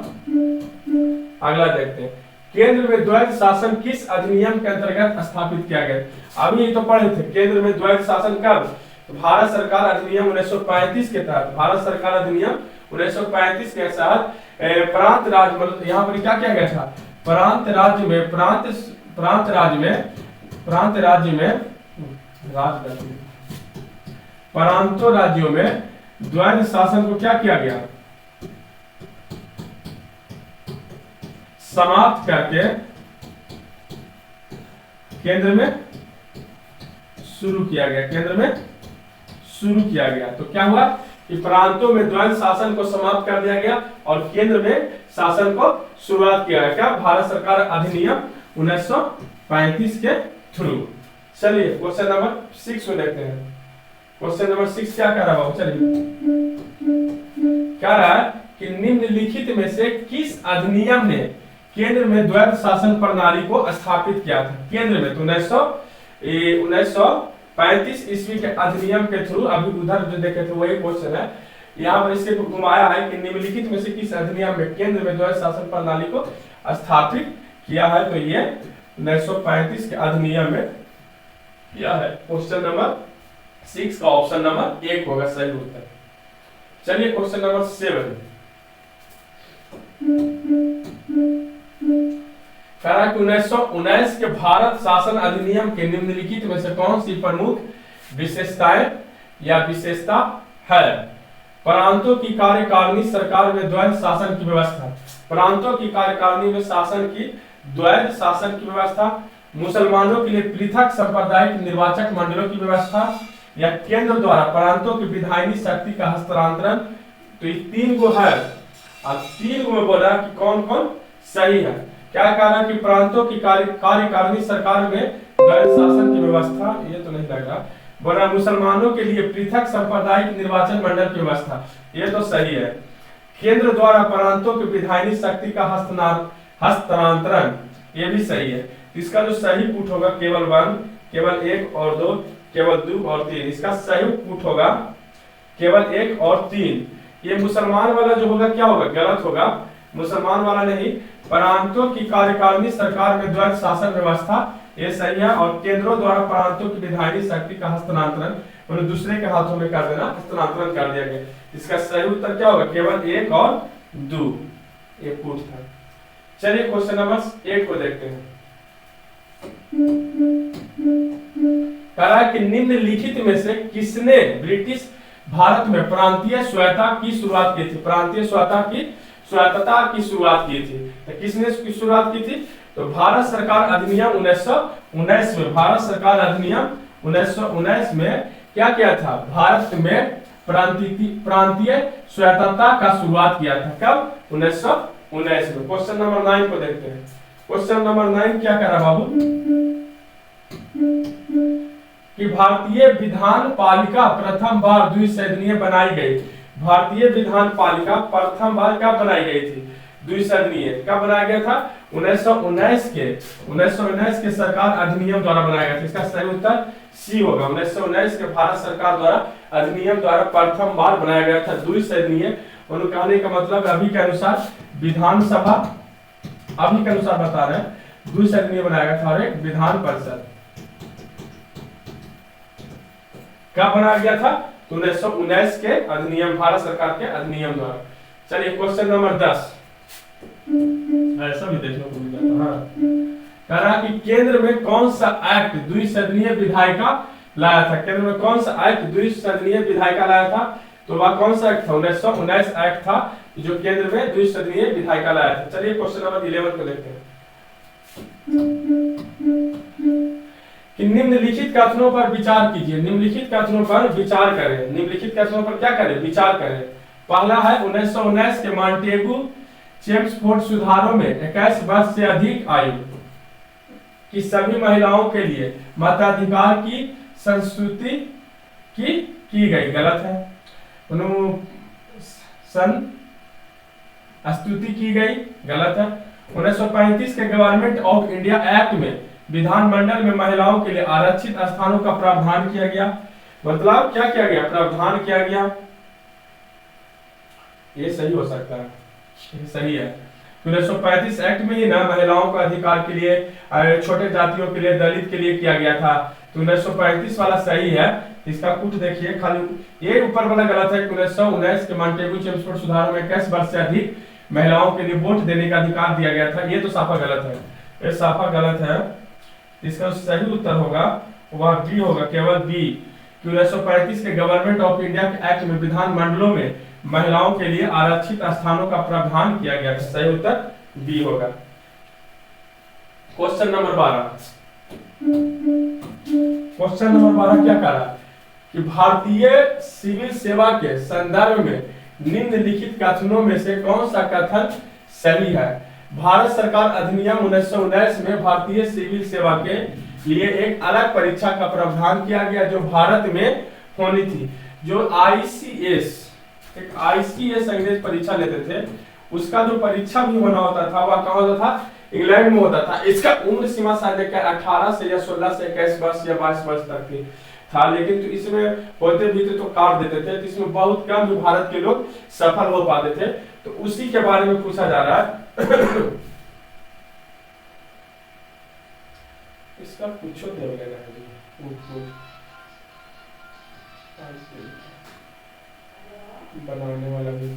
अगला देखते हैं। केंद्र में द्वैध शासन किस अधिनियम के अंतर्गत स्थापित किया गया। अभी ये तो पढ़े थे, केंद्र में द्वैध शासन कब, तो भारत सरकार अधिनियम 1935 के तहत, भारत सरकार अधिनियम 1935 के तहत प्रांत राज्य, मतलब यहाँ पर क्या किया गया था, प्रांत राज्य में प्रांतों राज्यों में द्वैध शासन को क्या किया गया, समाप्त करके केंद्र में शुरू किया गया। तो क्या हुआ कि प्रांतों में द्वैध शासन को समाप्त कर दिया गया और केंद्र में शासन को शुरुआत किया गया, क्या, भारत सरकार अधिनियम 1935 के थ्रू। चलिए क्वेश्चन नंबर 6 को देखते हैं। क्वेश्चन नंबर 6 क्या कह रहा है, चलिए कह रहा है कि निम्नलिखित में से किस अधिनियम ने केंद्र में द्वैध शासन प्रणाली को स्थापित किया था। केंद्र में तो 1935 ईस्वी के अधिनियम के थ्रू, अभी उधर जो देखे थे वही क्वेश्चन है, यहाँ पर इसके घुमाया है कि निम्नलिखित में से किस अधिनियम में केंद्र में द्वैध शासन प्रणाली को स्थापित किया है। तो ये 1935 के अधिनियम में किया है। क्वेश्चन नंबर 6 का ऑप्शन नंबर 1 होगा सही उत्तर। चलिए क्वेश्चन नंबर 7 कह रहा है कि 1919 के भारत शासन अधिनियम के निम्नलिखित में से कौन सी प्रमुख विशेषताएं या विशेषता है। प्रांतों की कार्यकारिणी सरकार में द्वैध शासन की व्यवस्था, प्रांतों की कार्यकारिणी में शासन की द्वैध शासन की व्यवस्था, मुसलमानों के लिए पृथक सांप्रदायिक निर्वाचक मंडलों की व्यवस्था, या केंद्र द्वारा प्रांतों की विधायनी शक्ति का हस्तांतरण। तो ये 3 को है अब 3 को मैं बोल रहा कि कौन कौन सही है। क्या कह रहा कि प्रांतों की कार्यकारिणी सरकार में द्वैध शासन की व्यवस्था, ये तो नहीं लग रहा। बोल रहा मुसलमानों के लिए पृथक सांप्रदायिक निर्वाचन मंडल की व्यवस्था, ये तो सही है। केंद्र द्वारा प्रांतों की विधायी शक्ति का हस्तांतरण, ये भी सही है। इसका जो सही पुट होगा केवल 1, केवल 1 और 2, केवल 2 और 3, इसका सही पुट होगा केवल 1 और 3। ये मुसलमान वाला जो होगा क्या होगा, गलत होगा। मुसलमान वाला नहीं, प्रांतों की कार्यकारिणी सरकार में द्वैध शासन व्यवस्था, ये सही है। और केंद्रों द्वारा प्रांतों की विधायी शक्ति का हस्तांतरण उन्हें दूसरे के हाथों में कर देना, हस्तांतरण कर दिया गया। इसका सही उत्तर क्या होगा, केवल 1 और 2, ये पुट था। चलिए क्वेश्चन नंबर 1 को देखते हैं। कहा कि निम्नलिखित में से किसने ब्रिटिश भारत में प्रांतीय स्वायत्तता की शुरुआत की थी। प्रांतीय स्वायत्तता की शुरुआत की थी, तो किसने इसकी शुरुआत की थी, तो भारत सरकार अधिनियम 1919 में, भारत सरकार अधिनियम 1919 में क्या किया था, भारत में प्रांतीय स्वायत्तता का शुरुआत किया था। कब, 1919 में। क्वेश्चन नंबर 9 को देखते हैं। क्वेश्चन नंबर 9 क्या कह रहा बाबू, कि भारतीय विधान पालिका प्रथम बार द्विसदनीय बनाई गई। भारतीय विधान पालिका प्रथम बार कब बनाई गई थी, द्विसदनीय। कब बनाया गया था, 1919 के सरकार अधिनियम द्वारा बनाया गया था। इसका सही उत्तर सी होगा। 1919 के भारत सरकार द्वारा अधिनियम द्वारा प्रथम बार बनाया गया था द्विसदनीय। उन्होंने कहने का मतलब अभी के अनुसार विधानसभा, अभी के अनुसार बता रहे हैं, द्विसदनीय बनाया गया था। और एक विधान परिषद कब बनाया गया था, 1919 के अधिनियम, भारत सरकार के अधिनियम द्वारा। चलिए क्वेश्चन नंबर 10, ऐसा भी देखने को मिल जाता है। कह रहा कि केंद्र में कौन सा एक्ट द्विसदनीय विधायिका लाया था। केंद्र में कौन सा एक्ट द्विसदनीय विधायिका लाया था, तो वह कौन सा एक्ट था, 1919 एक्ट था जो केंद्र में द्विसदनीय विधायिका लाया था। चलिए क्वेश्चन नंबर 11 को देखते हैं। कि निम्नलिखित कथनों पर विचार कीजिए। निम्नलिखित कथनों पर विचार करें। निम्नलिखित कथनों पर क्या करें, विचार करें। पहला है 1919 के मॉन्टेगू चेम्सफोर्ड सुधारों में 21 वर्ष से अधिक आयु की सभी महिलाओं के लिए मताधिकार की संस्तुति की गई। गलत है। स्तुति की गई, गलत है। 1935 के गवर्नमेंट ऑफ इंडिया एक्ट में विधानमंडल में महिलाओं के लिए आरक्षित स्थानों का प्रावधान किया गया। मतलब क्या किया गया, प्रावधान किया गया। ये सही हो सकता है, ये सही है। 1935 एक्ट में ही ना महिलाओं का अधिकार के लिए, छोटे जातियों के लिए, दलित के लिए किया गया था। तो 1935 वाला सही है। इसका कुछ देखिए, खाली ये ऊपर वाला गलत है। 1919 के मॉन्टेगू चेम्सफोर्ड सुधारों में 21 वर्ष से अधिक महिलाओं के लिए वोट देने का अधिकार दिया गया था। ये तो साफा गलत है, ये साफा गलत है। इसका सही उत्तर होगा वह बी होगा, केवल बी। 1935 के गवर्नमेंट ऑफ इंडिया के एक्ट में विधान मंडलों में महिलाओं के लिए आरक्षित स्थानों का प्रावधान किया गया। सही उत्तर बी होगा। Question number 12। क्वेश्चन नंबर 12 क्या कह रहा है कि भारतीय सिविल सेवा के संदर्भ में निम्नलिखित कथनों में से कौन सा कथन सही है। भारत सरकार अधिनियम 1919 में भारतीय सिविल सेवा के लिए एक अलग परीक्षा का प्रावधान किया गया जो भारत में होनी थी। जो आईसीएस, एक आईसीएस अंग्रेज परीक्षा लेते थे, उसका जो परीक्षा भी होना होता था वह कहाँ होता था, इंग्लैंड में होता था। इसका उम्र सीमा शायद 18 से या 16 से 21 वर्ष या 22 वर्ष तक की था। लेकिन तो इसमें होते भी थे तो काट देते थे, तो इसमें बहुत कम ही भारत के लोग सफल हो पाते थे। तो उसी के बारे में पूछा जा रहा है। इसका कुछ बनाने वाला भी।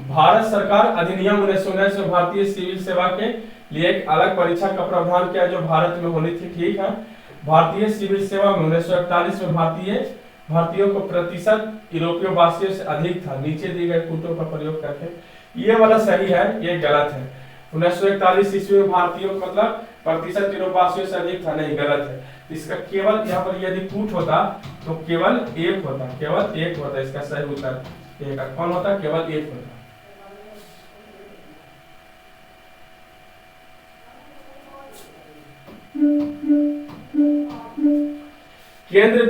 भारत सरकार अधिनियम 1919 में भारतीय सिविल सेवा के लिए एक अलग परीक्षा का प्रावधान किया जो भारत में होनी थी। ठीक है। भारतीय सिविल सेवा में 1941 में भारतीयों को प्रतिशत यूरोपीय वासियों से अधिक था। नीचे दिए गए कूटों का प्रयोग करके ये वाला सही है, ये गलत है। 1941 ईस्वी में भारतीयों को मतलब प्रतिशत यूरोपवासियों से अधिक था, नहीं, गलत है। इसका केवल यहाँ पर यदि कूट होता तो केवल एक होता, केवल एक होता। इसका सही उत्तर एक। कौन होता, केवल एक होता। केंद्र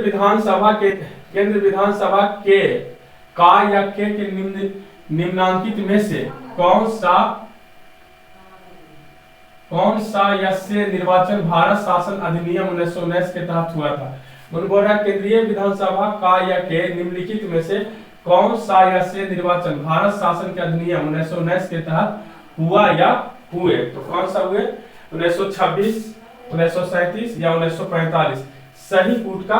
विधानसभा के का या के निम्नांकित में से कौन सा या से निर्वाचन भारत शासन अधिनियम 1919 के तहत हुआ था। बोल रहा है केंद्रीय विधानसभा का या के निम्नलिखित में से कौन सा या से निर्वाचन भारत शासन के अधिनियम 1919 के तहत हुआ या हुए। तो कौन सा हुए, 1926, 1937 या 1945। सही पुट का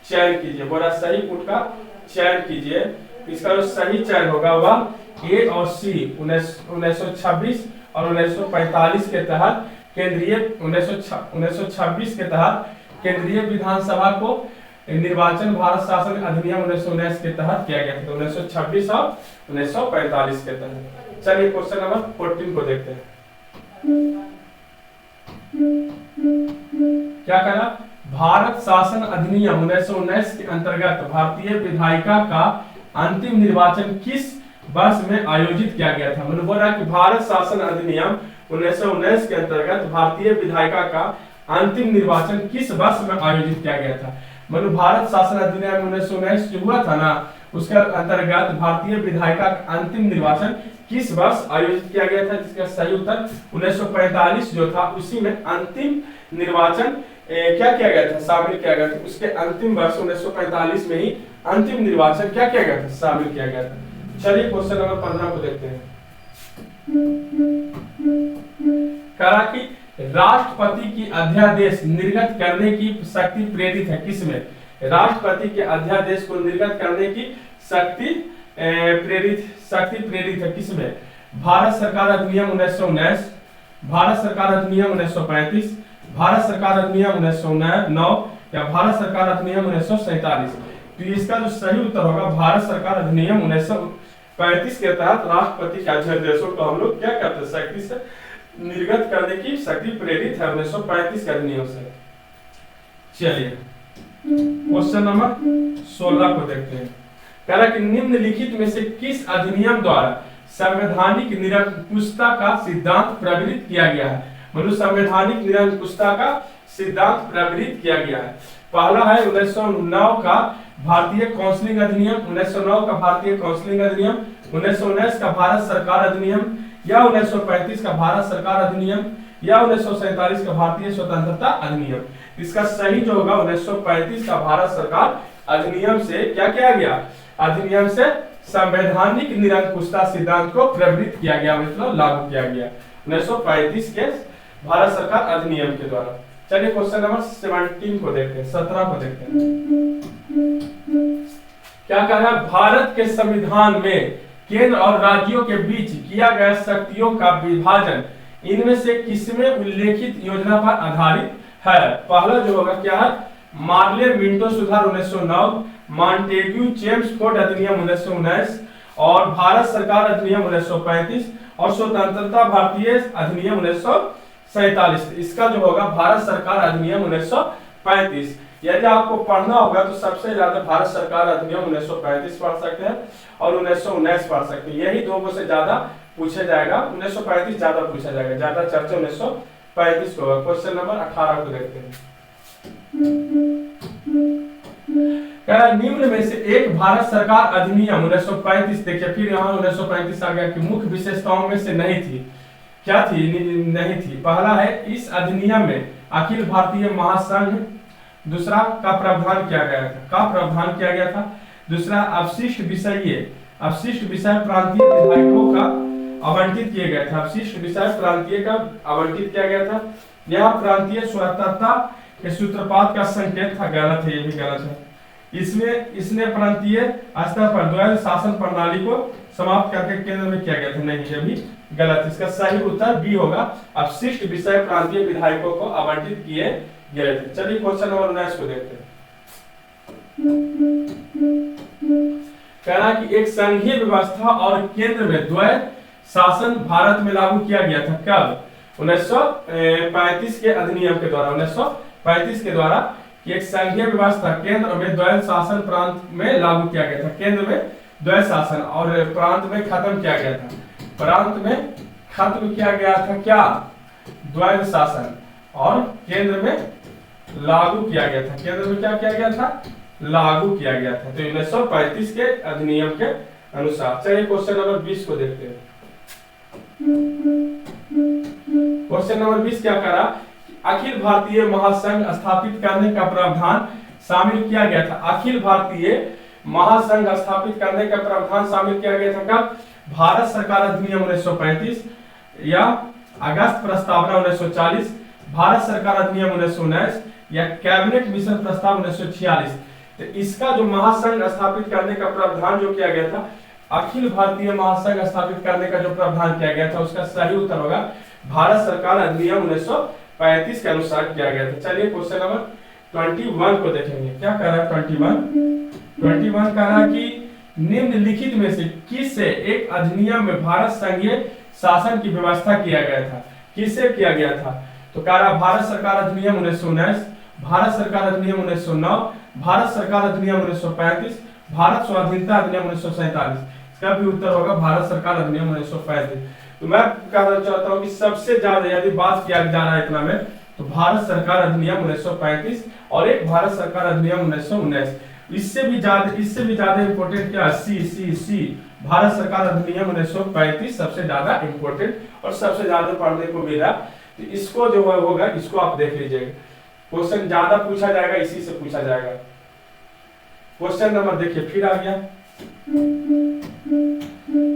चयन कीजिए। बोला सही पुट का चयन कीजिए। इसका जो सही चयन होगा वह ए और सी 1926 और 1945 के तहत केंद्रीय 1926 के तहत केंद्रीय विधानसभा को निर्वाचन भारत शासन अधिनियम 1919 के तहत किया गया था। तो 1926 और 1945 के तहत। चलिए क्वेश्चन नंबर 14 को देखते हैं। क्या कहा, भारत शासन अधिनियम 1919 के अंतर्गत भारतीय विधायिका का अंतिम निर्वाचन किस वर्ष में आयोजित किया गया था। मतलब बोल रहा है कि भारत शासन अधिनियम 1919 के अंतर्गत भारतीय विधायिका का अंतिम निर्वाचन किस वर्ष में आयोजित किया गया था। मतलब भारत शासन अधिनियम 1919 जो हुआ था ना, उसके अंतर्गत भारतीय विधायिका का अंतिम निर्वाचन किस वर्ष आयोजित किया गया था। जिसका सही उत्तर 1945 जो था, उसी में अंतिम निर्वाचन क्या किया गया था, शामिल किया गया था। उसके अंतिम वर्ष 1945 में ही अंतिम निर्वाचन क्या किया गया था, शामिल किया गया था। चलिए क्वेश्चन नंबर 15 को देखते हैं। कहा कि राष्ट्रपति की अध्यादेश निर्गत करने की शक्ति प्रेरित है किसमें। राष्ट्रपति के अध्यादेश को निर्गत करने की शक्ति प्रेरित है किसमें। भारत सरकार अधिनियम 1919, भारत सरकार अधिनियम 1935, भारत सरकार अधिनियम 1909 या भारत सरकार अधिनियम 1947। तो इसका जो सही उत्तर होगा भारत सरकार अधिनियम 1935 के तहत राष्ट्रपति के अध्यादेशों को हम लोग क्या करते हैं, शक्ति से निर्गत करने की शक्ति प्रेरित है 1935 के अधिनियम से। चलिए क्वेश्चन नंबर 16 को देखते हैं। कह रहा कि निम्नलिखित में से किस अधिनियम द्वारा संवैधानिक निरंकुशता का सिद्धांत प्रवृत्त किया गया है। मतलब संवैधानिक निरंकुशता का सिद्धांत प्रवृत्त किया गया है। पहला है 1909 का भारतीय काउंसिलिंग अधिनियम, 1909 का भारतीय काउंसिलिंग अधिनियम, 1919 का भारत सरकार अधिनियम या 1935 का भारत सरकार अधिनियम या 1947 का भारतीय स्वतंत्रता अधिनियम। इसका सही जो होगा 1935 का भारत सरकार अधिनियम से क्या किया गया, अधिनियम से संवैधानिक निरंकुशता सिद्धांत को प्रवृत्त किया गया, मतलब लागू किया गया 1935 के भारत सरकार अधिनियम के द्वारा। चलिए क्वेश्चन नंबर 17 को देखते हैं, 17 को देखते हैं। क्या कह रहा है, भारत के संविधान में केंद्र और राज्यों के बीच किया गया शक्तियों का विभाजन इनमें से किसमें उल्लेखित योजना पर आधारित है। पहला जो होगा क्या है, मार्ले मिंटो सुधार 1909, मॉन्टेग्यू चेम्सफोर्ड अधिनियम 1919 और भारत सरकार अधिनियम 1935 और स्वतंत्रता भारतीय अधिनियम 1947। इसका जो होगा भारत सरकार अधिनियम 1935। यदि आपको पढ़ना होगा तो सबसे ज्यादा भारत सरकार अधिनियम 1935 पढ़ सकते हैं और 1919 पढ़ सकते हैं। यही दो से ज्यादा पूछा जाएगा, 1935 ज्यादा पूछा जाएगा, ज्यादा चर्चा 1935 को होगा। क्वेश्चन नंबर 18 को देखते हैं। निम्न में से एक भारत सरकार अधिनियम 1935, देखिए फिर यहाँ 1935 आ गया कि मुख्य विशेषताओं में से नहीं थी। क्या थी, नहीं थी। पहला है इस अधिनियम में अखिल भारतीय महासंघ दूसरा का प्रावधान किया गया था, दूसरा अवशिष्ट विषय प्रांतीय विधायकों का आवंटित किए गए थे, अवशिष्ट विषय प्रांतीय का आवंटित किया गया था। यह प्रांतीय स्वतंत्रता के सूत्रपात का संकेत था, गलत है, ये भी गलत है। इसने प्रांतीय स्तर पर द्वैध शासन प्रणाली को समाप्त करके केंद्र में किया गया था, नहीं ये भी गलत। इसका सही उत्तर बी होगा, अवशिष्ट विषय प्रांतीय विधायकों को आवंटित किए गए थे। चलिए क्वेश्चन नंबर 19 को देखते हैं। कहना कि एक संघीय व्यवस्था और केंद्र में द्वैध शासन भारत में लागू किया गया था कब, 1935 के अधिनियम के द्वारा। 1935 के द्वारा एक संघीय व्यवस्था केंद्र में द्वैध शासन प्रांत में लागू किया गया था। केंद्र में द्वैध शासन और प्रांत में खत्म किया गया था, प्रांत में खत्म किया गया था क्या, द्वैध शासन। और केंद्र में लागू किया गया था। केंद्र में क्या किया गया था? लागू किया गया था। तो 1935 के अधिनियम के अनुसार। चलिए क्वेश्चन नंबर 20 को देखते हैं। क्वेश्चन नंबर 20 क्या करा? अखिल भारतीय महासंघ स्थापित करने का प्रावधान शामिल किया गया था। अखिल भारतीय महासंघ स्थापित करने का प्रावधान शामिल किया गया था कब? भारत सरकार अधिनियम 1935 या अगस्त प्रस्तावना 1940, भारत सरकार अधिनियम 1919 या कैबिनेट मिशन प्रस्ताव 1946। तो इसका जो महासंघ स्थापित करने का प्रावधान जो किया गया था, अखिल भारतीय महासंघ स्थापित करने का जो प्रावधान किया गया था, उसका सही उत्तर होगा भारत सरकार अधिनियम 1935 के अनुसार किया गया था। चलिए क्वेश्चन नंबर 21 को देखेंगे। क्या कह रहा है 21 कह रहा है कि निम्नलिखित में से किससे एक अधिनियम में भारत संघीय शासन की व्यवस्था किया गया था? किससे किया गया था? तो कह रहा भारत सरकार अधिनियम 1919, भारत सरकार अधिनियम 1909, भारत सरकार अधिनियम 1935, भारत स्वाधीनता अधिनियम 1947। इसका भी उत्तर होगा भारत सरकार अधिनियम 1935। तो मैं कहना चाहता हूं कि सबसे ज्यादा यदि बात किया जा रहा है इतना में, तो भारत सरकार अधिनियम 1935 और एक भारत सरकार अधिनियम 1919। इससे भी ज्यादा इंपॉर्टेंट क्या? सी भारत सरकार अधिनियम 1935 सबसे ज्यादा इंपॉर्टेंट और सबसे ज्यादा पढ़ने को मिला। तो इसको जो होगा इसको आप देख लीजिएगा, क्वेश्चन ज्यादा पूछा जाएगा, इसी से पूछा जाएगा। क्वेश्चन नंबर देखिए फिर आ गया,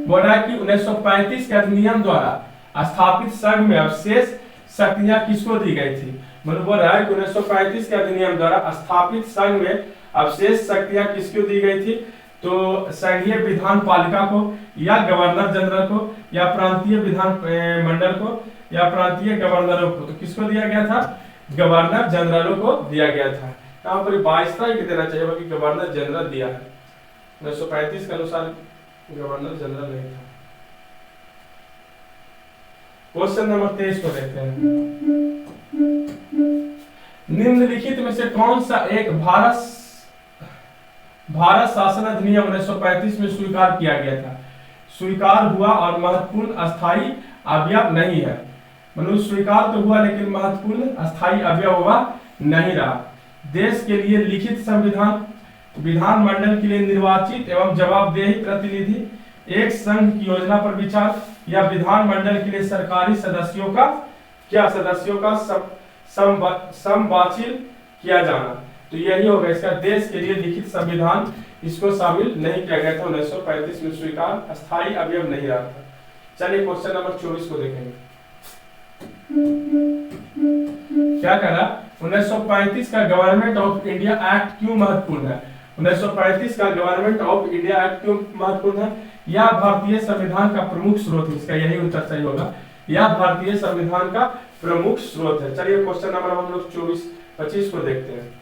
बोल रहा है कि 1935 के अधिनियम द्वारा स्थापित संघ में अवशेष शक्तियां किसको दी गई थी? मतलब बोल रहा है कि 1935 के अधिनियम द्वारा स्थापित संघ में अवशेष शक्तियां किसको दी गई थी? तो संघीय विधान पालिका को या गवर्नर जनरल को या प्रांतीय विधान मंडल को या प्रांतीय गवर्नरों को। तो किसको दिया गया था? गवर्नर जनरलों को दिया गया था। यहाँ पर 22 ही देना चाहिए, बाकी गवर्नर जनरल दिया है। 1935 के अनुसार गवर्नर जनरल नहीं था। क्वेश्चन नंबर 23 को देखते हैं। निम्नलिखित में से कौन सा एक भारत शासन अधिनियम 1935 में स्वीकार किया गया था? स्वीकार हुआ और महत्वपूर्ण अस्थायी अवयव नहीं है। मतलब स्वीकार तो हुआ लेकिन महत्वपूर्ण अस्थायी अवयव हुआ नहीं रहा। देश के लिए लिखित संविधान, विधानमंडल के लिए निर्वाचित एवं जवाबदेही प्रतिनिधि, एक संघ की योजना पर विचार या विधानमंडल के लिए सरकारी सदस्यों का संवाचिल किया जाना। तो यही होगा इसका, देश के लिए लिखित संविधान, इसको शामिल नहीं किया गया था 1935 में। स्वीकार अस्थायी अवयव नहीं रहा था। चलिए क्वेश्चन नंबर 24 को देखेंगे। क्या करा? 1935 का गवर्नमेंट ऑफ इंडिया एक्ट क्यों महत्वपूर्ण है? 1935 का गवर्नमेंट ऑफ इंडिया एक्ट क्यों महत्वपूर्ण है? यह भारतीय संविधान का प्रमुख स्रोत है। इसका यही उत्तर सही होगा, यह भारतीय संविधान का प्रमुख स्रोत है। चलिए क्वेश्चन नंबर हम लोग 25 को देखते हैं।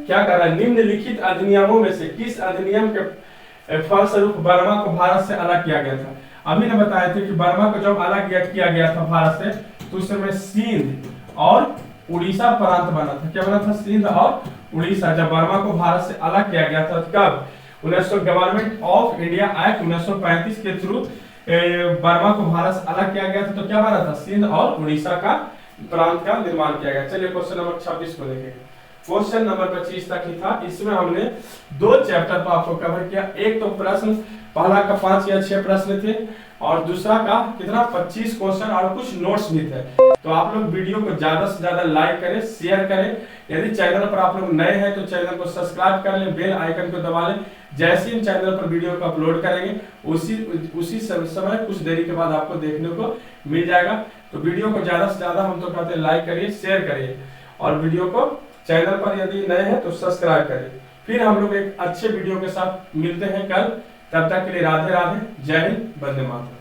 क्या कर रहा है? निम्नलिखित अधिनियमों में से किस अधिनियम के फलस्वरूप बर्मा को भारत से अलग किया गया था? अभी ने बताया थे कि बर्मा को जब अलग किया गया था भारत से, तो उस समय सिंध और उड़ीसा प्रांत बना था। क्या बना था? सिंध और उड़ीसा। जब बर्मा को भारत से अलग किया गया था कब? गवर्नमेंट ऑफ इंडिया एक्ट 1935 के थ्रू बर्मा को भारत से अलग किया गया था। तो क्या बना था? सिंध और उड़ीसा का प्रांत का निर्माण किया गया। चलिए क्वेश्चन नंबर 26 को देखेंगे। क्वेश्चन नंबर 25 तक ही था। इसमें हमने 2 चैप्टर को आपको कवर किया। एक तो प्रश्न पहला का 5 या 6 प्रश्न थे और दूसरा का कितना 25 क्वेश्चन और कुछ नोट्स भी थे। तो आप लोग वीडियो को ज्यादा से ज्यादा लाइक करें, शेयर करें। यदि चैनल पर आप लोग नए हैं तो चैनल को सब्सक्राइब कर लें, बेल आइकन को दबा लें। जैसे ही हम चैनल पर वीडियो को अपलोड करेंगे उसी समय कुछ देरी के बाद आपको देखने को मिल जाएगा। तो वीडियो को ज्यादा से ज्यादा हम तो कहते हैं लाइक करिए, शेयर करिए और वीडियो को चैनल पर यदि नए हैं तो सब्सक्राइब करिए। फिर हम लोग एक अच्छे वीडियो के साथ मिलते हैं कल। तब तक के लिए राधे राधे, जय हिंद, वंदे मातरम।